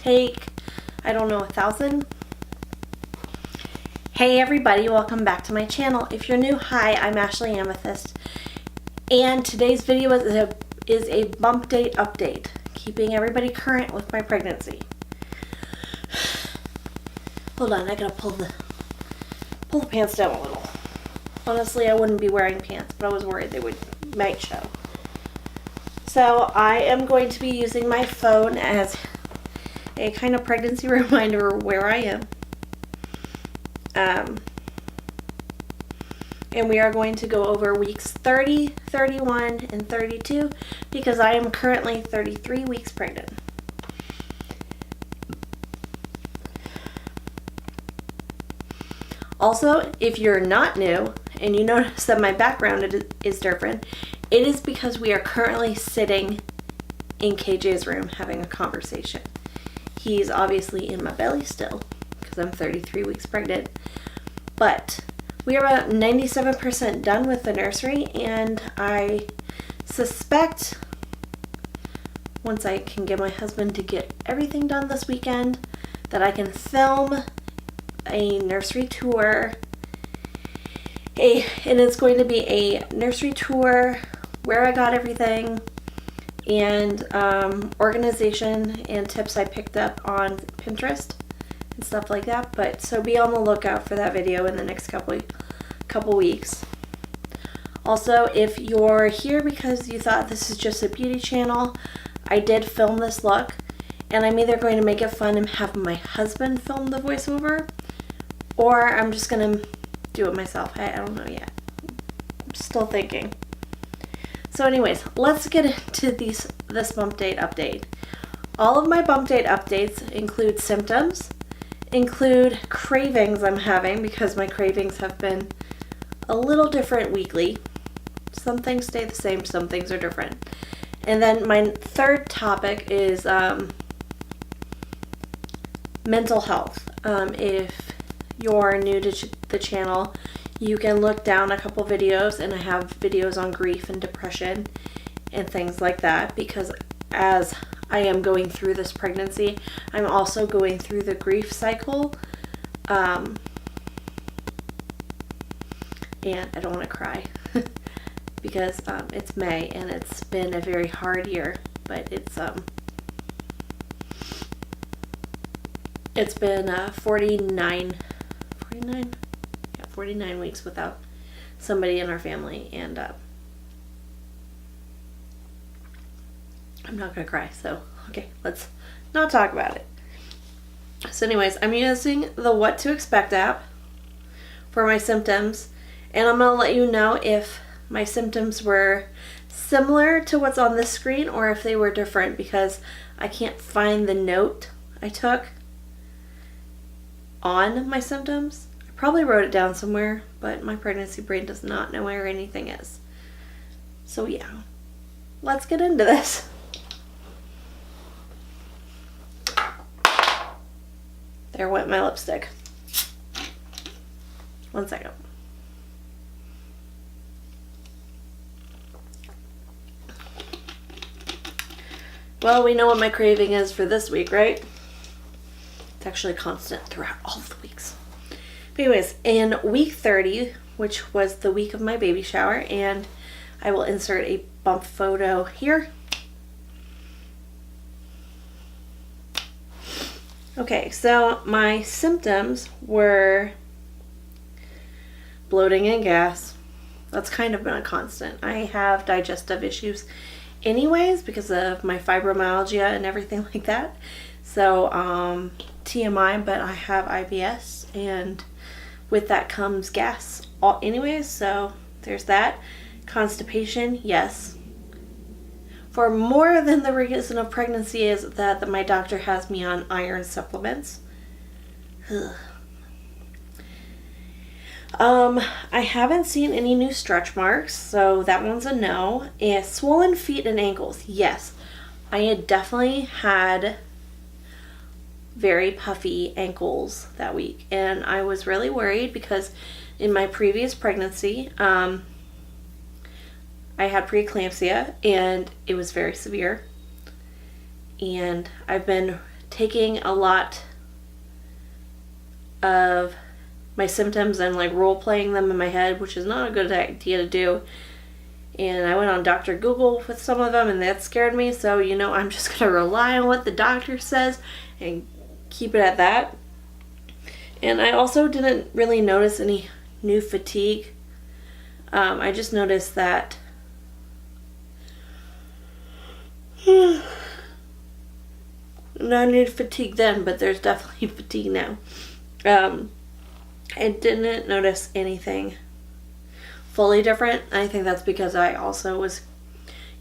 take, I don't know, 1,000. Hey everybody, welcome back to my channel. If you're new, hi, I'm Ashley Amethyst, and today's video is a bump date update, keeping everybody current with my pregnancy. Hold on, I gotta pull the pants down a little. Honestly, I wouldn't be wearing pants, but I was worried they might show. So I am going to be using my phone as a kind of pregnancy reminder where I am. And we are going to go over weeks 30, 31, and 32 because I am currently 33 weeks pregnant. Also, if you're not new and you notice that my background is different, it is because we are currently sitting in KJ's room having a conversation. He's obviously in my belly still because I'm 33 weeks pregnant, but we are about 97% done with the nursery, and I suspect once I can get my husband to get everything done this weekend that I can film a nursery tour. And it's going to be a nursery tour where I got everything and organization and tips I picked up on Pinterest and stuff like that. But so be on the lookout for that video in the next couple weeks. Also, if you're here because you thought this is just a beauty channel, I did film this look, and I'm either going to make it fun and have my husband film the voiceover, or I'm just gonna do it myself. I don't know yet. I'm still thinking. So anyways, let's get into this bump date update. All of my bump date updates include symptoms, include cravings I'm having, because my cravings have been a little different weekly. Some things stay the same, some things are different. And then my third topic is mental health. If you're new to the channel, you can look down a couple videos, and I have videos on grief and depression and things like that, because as I am going through this pregnancy, I'm also going through the grief cycle. And I don't want to cry because it's May and it's been a very hard year, but it's been 49 weeks without somebody in our family, and I'm not gonna cry, so okay, let's not talk about it. So anyways, I'm using the What to Expect app for my symptoms, and I'm gonna let you know if my symptoms were similar to what's on this screen or if they were different, because I can't find the note I took on my symptoms. I probably wrote it down somewhere, but my pregnancy brain does not know where anything is. So yeah, let's get into this. There went my lipstick. 1 second. Well, we know what my craving is for this week, right? It's actually constant throughout all of the weeks. But anyways, in week 30, which was the week of my baby shower, and I will insert a bump photo here. Okay, so my symptoms were bloating and gas. That's kind of been a constant. I have digestive issues anyways because of my fibromyalgia and everything like that. So TMI, but I have IBS, and with that comes gas anyways, so there's that. Constipation, yes. For more than the reason of pregnancy is that my doctor has me on iron supplements. I haven't seen any new stretch marks, so that one's a no. And swollen feet and ankles, yes. I had definitely had very puffy ankles that week, and I was really worried because in my previous pregnancy, I had preeclampsia and it was very severe, and I've been taking a lot of my symptoms and like role playing them in my head, which is not a good idea to do. And I went on Dr. Google with some of them, and that scared me. So, I'm just going to rely on what the doctor says and keep it at that. And I also didn't really notice any new fatigue. I just noticed that no new fatigue then, but there's definitely fatigue now. I didn't notice anything fully different. I think that's because I also was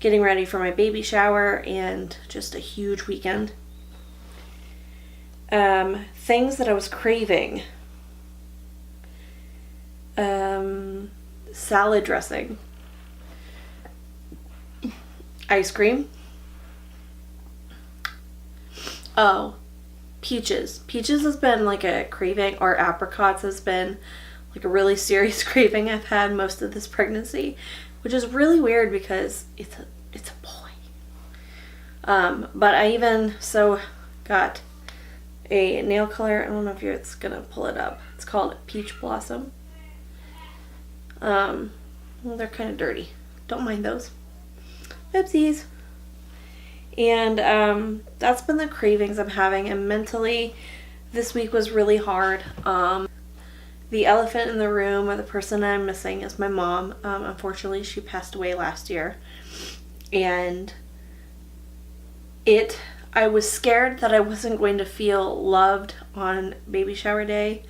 getting ready for my baby shower and just a huge weekend. Things that I was craving. Salad dressing. Ice cream. Oh, peaches. Peaches has been like a craving, or apricots has been like a really serious craving I've had most of this pregnancy, which is really weird because it's a boy. But I even got a nail color. I don't know if it's gonna pull it up. It's called Peach Blossom. Well, they're kind of dirty. Don't mind those. Oopsies. And that's been the cravings I'm having. And mentally, this week was really hard. The elephant in the room, or the person I'm missing, is my mom. Unfortunately, she passed away last year. And I was scared that I wasn't going to feel loved on baby shower day.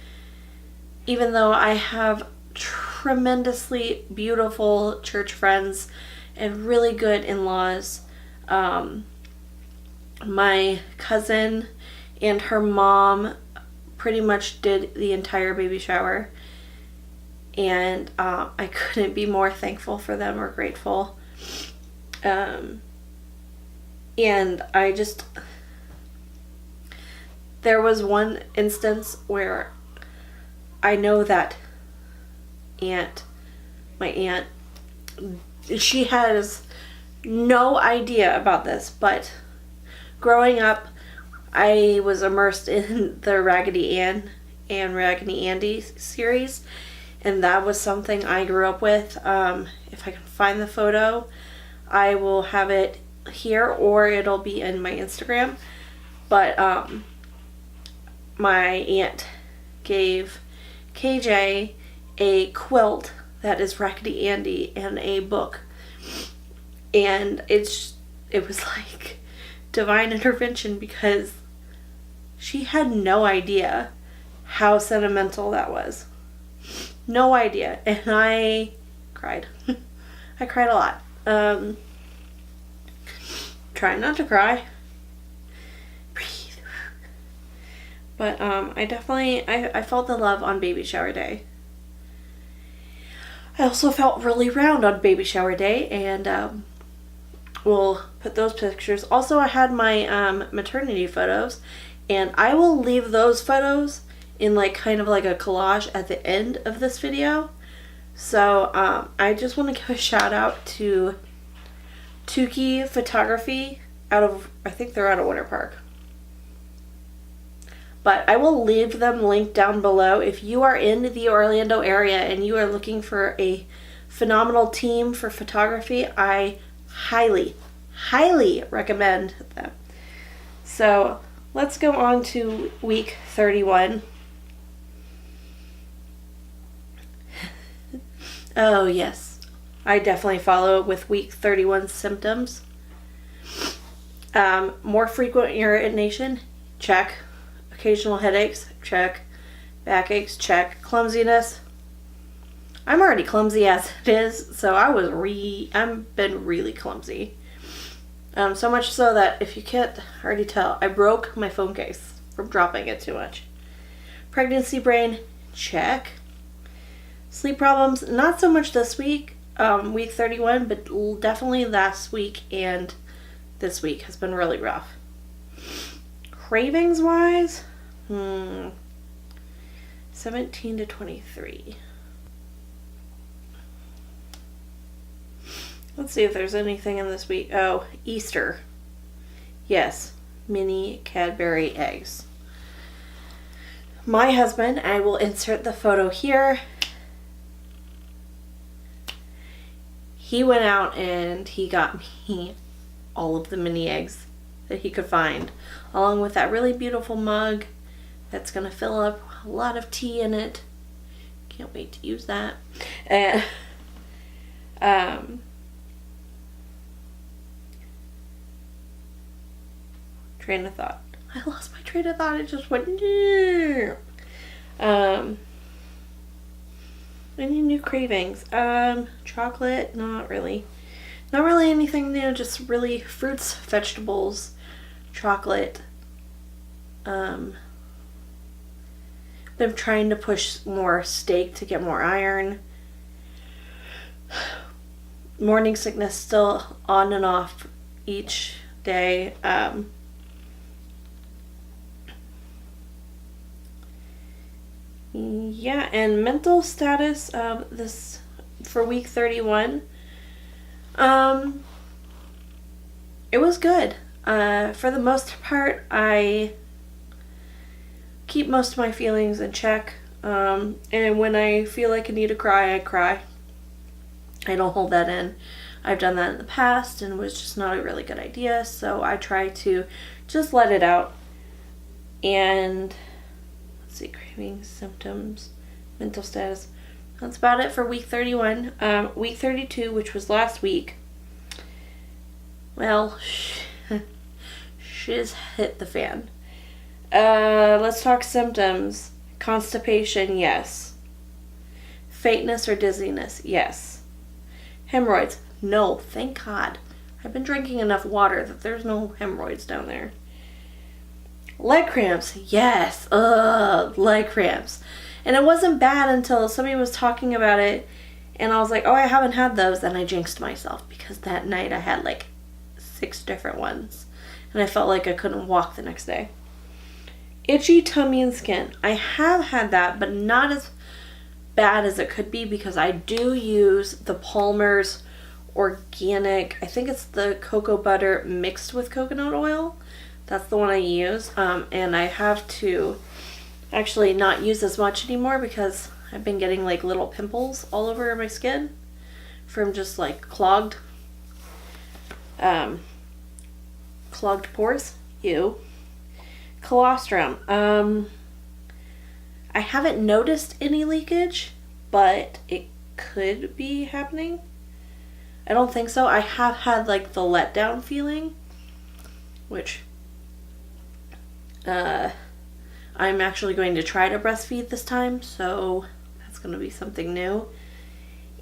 Even though I have tremendously beautiful church friends and really good in-laws. My cousin and her mom pretty much did the entire baby shower, and I couldn't be more thankful for them or grateful. And there was one instance where I know that my aunt, she has no idea about this, but growing up, I was immersed in the Raggedy Ann and Raggedy Andy series, and that was something I grew up with. If I can find the photo, I will have it here, or it'll be in my Instagram. But my aunt gave KJ a quilt that is Raggedy Andy and a book, and it was like divine intervention, because she had no idea how sentimental that was. No idea. And I cried. I cried a lot. Trying not to cry. Breathe. But I felt the love on baby shower day. I also felt really round on baby shower day, and we'll put those pictures. Also, I had my maternity photos, and I will leave those photos in kind of like a collage at the end of this video. So I just want to give a shout out to TuKe Photography I think they're out of Winter Park. But I will leave them linked down below. If you are in the Orlando area and you are looking for a phenomenal team for photography, I highly, highly recommend them. So let's go on to week 31. Oh yes, I definitely follow it with week 31 symptoms. More frequent urination, check. Occasional headaches, check. Backaches, check. Clumsiness. I'm already clumsy as it is, so I've been really clumsy. So much so that, if you can't already tell, I broke my phone case from dropping it too much. Pregnancy brain, check. Sleep problems, not so much this week, week 31, but definitely last week and this week has been really rough. Cravings wise, 17 to 23. Let's see if there's anything in this week. Oh, Easter. Yes, mini Cadbury eggs. My husband, I will insert the photo here. He went out and he got me all of the mini eggs that he could find, along with that really beautiful mug that's going to fill up a lot of tea in it. Can't wait to use that. And train of thought. I lost my train of thought. It just went. Any new cravings? Chocolate? Not really. Not really anything new. Just really fruits, vegetables, chocolate. Been trying to push more steak to get more iron. Morning sickness still on and off each day. Yeah, and mental status this for week 31. It was good. For the most part, I keep most of my feelings in check. And when I feel like I need to cry, I cry. I don't hold that in. I've done that in the past and it was just not a really good idea, so I try to just let it out. And let's see, cravings, symptoms, mental status. That's about it for week 31. Week 32, which was last week, well, shiz hit the fan. Let's talk symptoms. Constipation, yes. Faintness or dizziness, yes. Hemorrhoids, no, thank God. I've been drinking enough water that there's no hemorrhoids down there. Leg cramps, yes. Leg cramps. And it wasn't bad until somebody was talking about it and I was like, oh, I haven't had those. And I jinxed myself because that night I had like 6 different ones. And I felt like I couldn't walk the next day. Itchy tummy and skin. I have had that, but not as bad as it could be because I do use the Palmer's organic, I think it's the cocoa butter mixed with coconut oil. That's the one I use. And I have to actually not use as much anymore because I've been getting like little pimples all over my skin from just like clogged pores. Ew. Colostrum. I haven't noticed any leakage, but it could be happening. I don't think so. I have had like the letdown feeling, which I'm actually going to try to breastfeed this time, so that's going to be something new.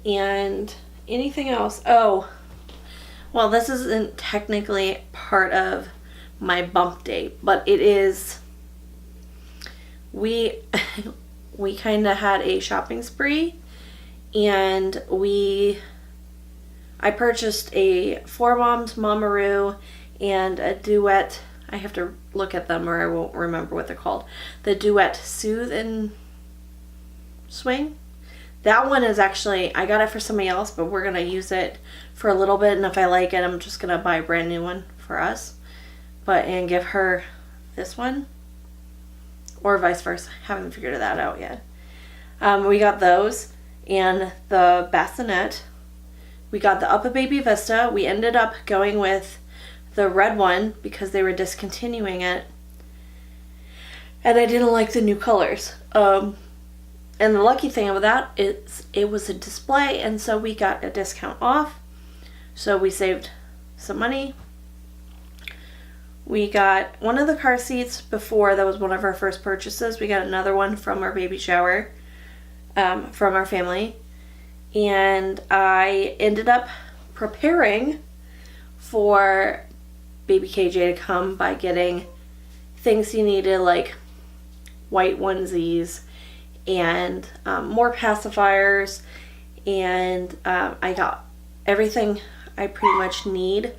And anything else? Oh, well, this isn't technically part of my bump date, but it is. We kind of had a shopping spree, and I purchased a 4Moms Mamaroo and a Duet. I have to look at them or I won't remember what they're called. The Duet Soothe and Swing. That one is actually, I got it for somebody else, but we're going to use it for a little bit, and if I like it, I'm just going to buy a brand new one for us. And give her this one. Or vice versa. Haven't figured that out yet. We got those. And the bassinet. We got the Up a Baby Vista. We ended up going with the red one because they were discontinuing it. And I didn't like the new colors. And the lucky thing about that is it was a display, and so we got a discount off. So we saved some money. We got one of the car seats before. That was one of our first purchases. We got another one from our baby shower from our family. And I ended up preparing for baby KJ to come by getting things he needed, like white onesies and more pacifiers. And I got everything I pretty much need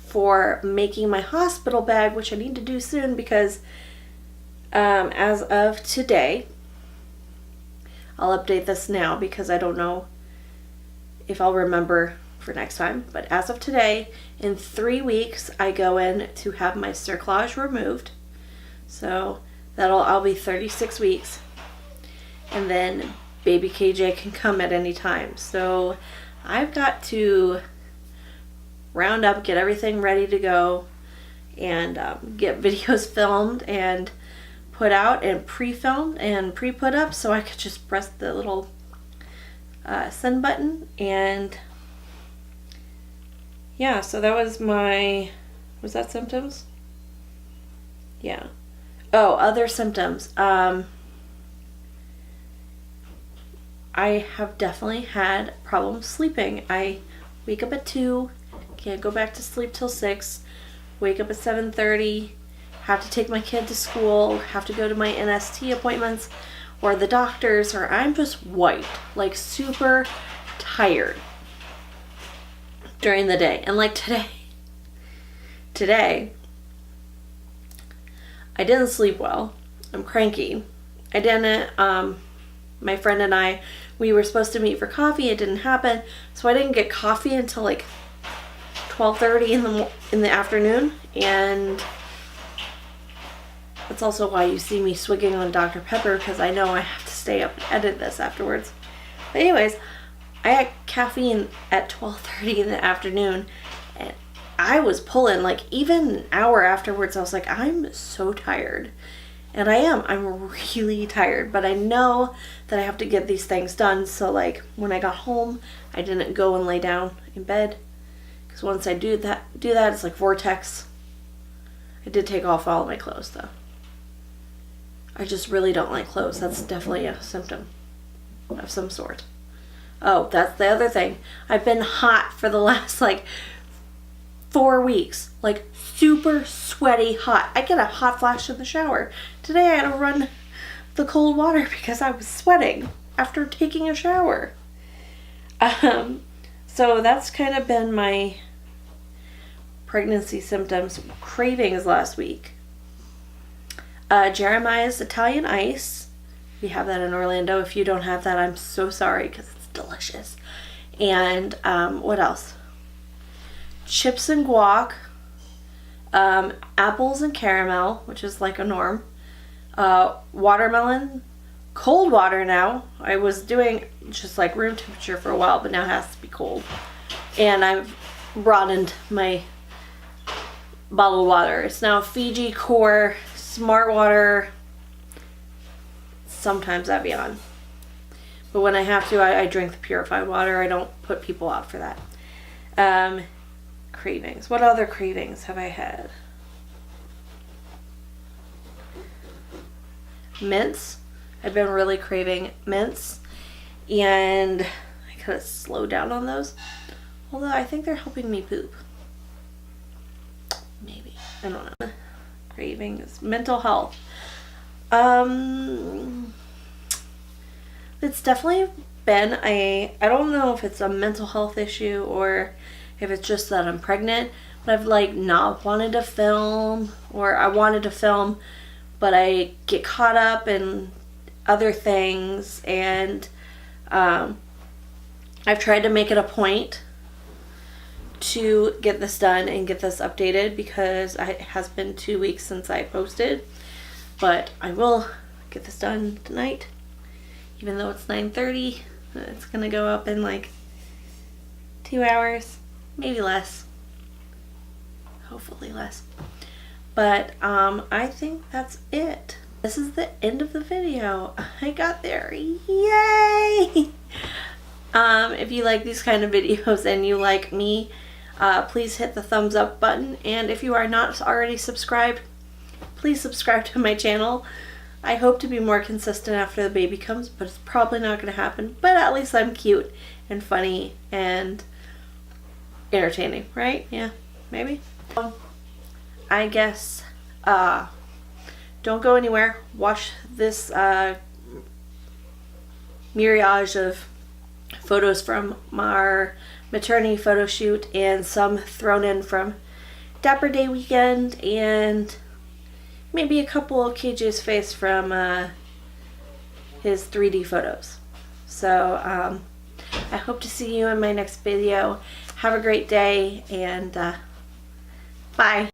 for making my hospital bag, which I need to do soon because as of today, I'll update this now because I don't know if I'll remember for next time. But as of today, in 3 weeks, I go in to have my cerclage removed. So I'll be 36 weeks. And then baby KJ can come at any time. So I've got to round up, get everything ready to go, and get videos filmed and put out and pre-filmed and pre-put up, so I could just press the little send button. And yeah, so that was was that symptoms? Yeah. Oh, other symptoms. I have definitely had problems sleeping. I wake up at 2, can't go back to sleep till 6, wake up at 7:30, have to take my kid to school, have to go to my NST appointments or the doctors, or I'm just wiped, like super tired during the day. And like today, I didn't sleep well. I'm cranky. I didn't, my friend and I, we were supposed to meet for coffee. It didn't happen. So I didn't get coffee until like 12:30 in the afternoon. And that's also why you see me swigging on Dr. Pepper, because I know I have to stay up and edit this afterwards. But anyways, I had caffeine at 12:30 in the afternoon, and I was pulling, like, even an hour afterwards. I was like, I'm so tired. And I'm really tired, but I know that I have to get these things done. So like when I got home, I didn't go and lay down in bed, because once I do that, it's like vortex. I did take off all of my clothes though. I just really don't like clothes. That's definitely a symptom of some sort. Oh, that's the other thing. I've been hot for the last like 4 weeks, like super sweaty hot. I get a hot flash in the shower. Today I had to run the cold water because I was sweating after taking a shower. So that's kind of been my pregnancy symptoms. Cravings last week. Jeremiah's Italian Ice. We have that in Orlando. If you don't have that, I'm so sorry, because it's delicious. And what else? Chips and guac. Apples and caramel, which is like a norm. Watermelon. Cold water now. I was doing just like room temperature for a while, but now it has to be cold. And I've broadened my bottled water. It's now Fiji Core, Smart Water, sometimes Evian. But when I have to, I drink the purified water. I don't put people out for that. Cravings. What other cravings have I had? Mints. I've been really craving mints, and I gotta slow down on those. Although I think they're helping me poop. Maybe. I don't know. Cravings. Mental health. It's definitely been I don't know if it's a mental health issue or if it's just that I'm pregnant, but I've like not wanted to film, or I wanted to film, but I get caught up in other things, and I've tried to make it a point to get this done and get this updated, because it has been 2 weeks since I posted, but I will get this done tonight, even though it's 9:30. It's gonna go up in like 2 hours, maybe less, hopefully less. But I think that's it. This is the end of the video. I got there. Yay! If you like these kind of videos and you like me, please hit the thumbs up button. And if you are not already subscribed, please subscribe to my channel. I hope to be more consistent after the baby comes, but it's probably not going to happen. But at least I'm cute and funny and entertaining, right? Yeah, maybe. I guess don't go anywhere. Watch this myriad of photos from our maternity photo shoot, and some thrown in from Dapper Day weekend, and maybe a couple of KJ's face from his 3D photos. So I hope to see you in my next video. Have a great day, and bye.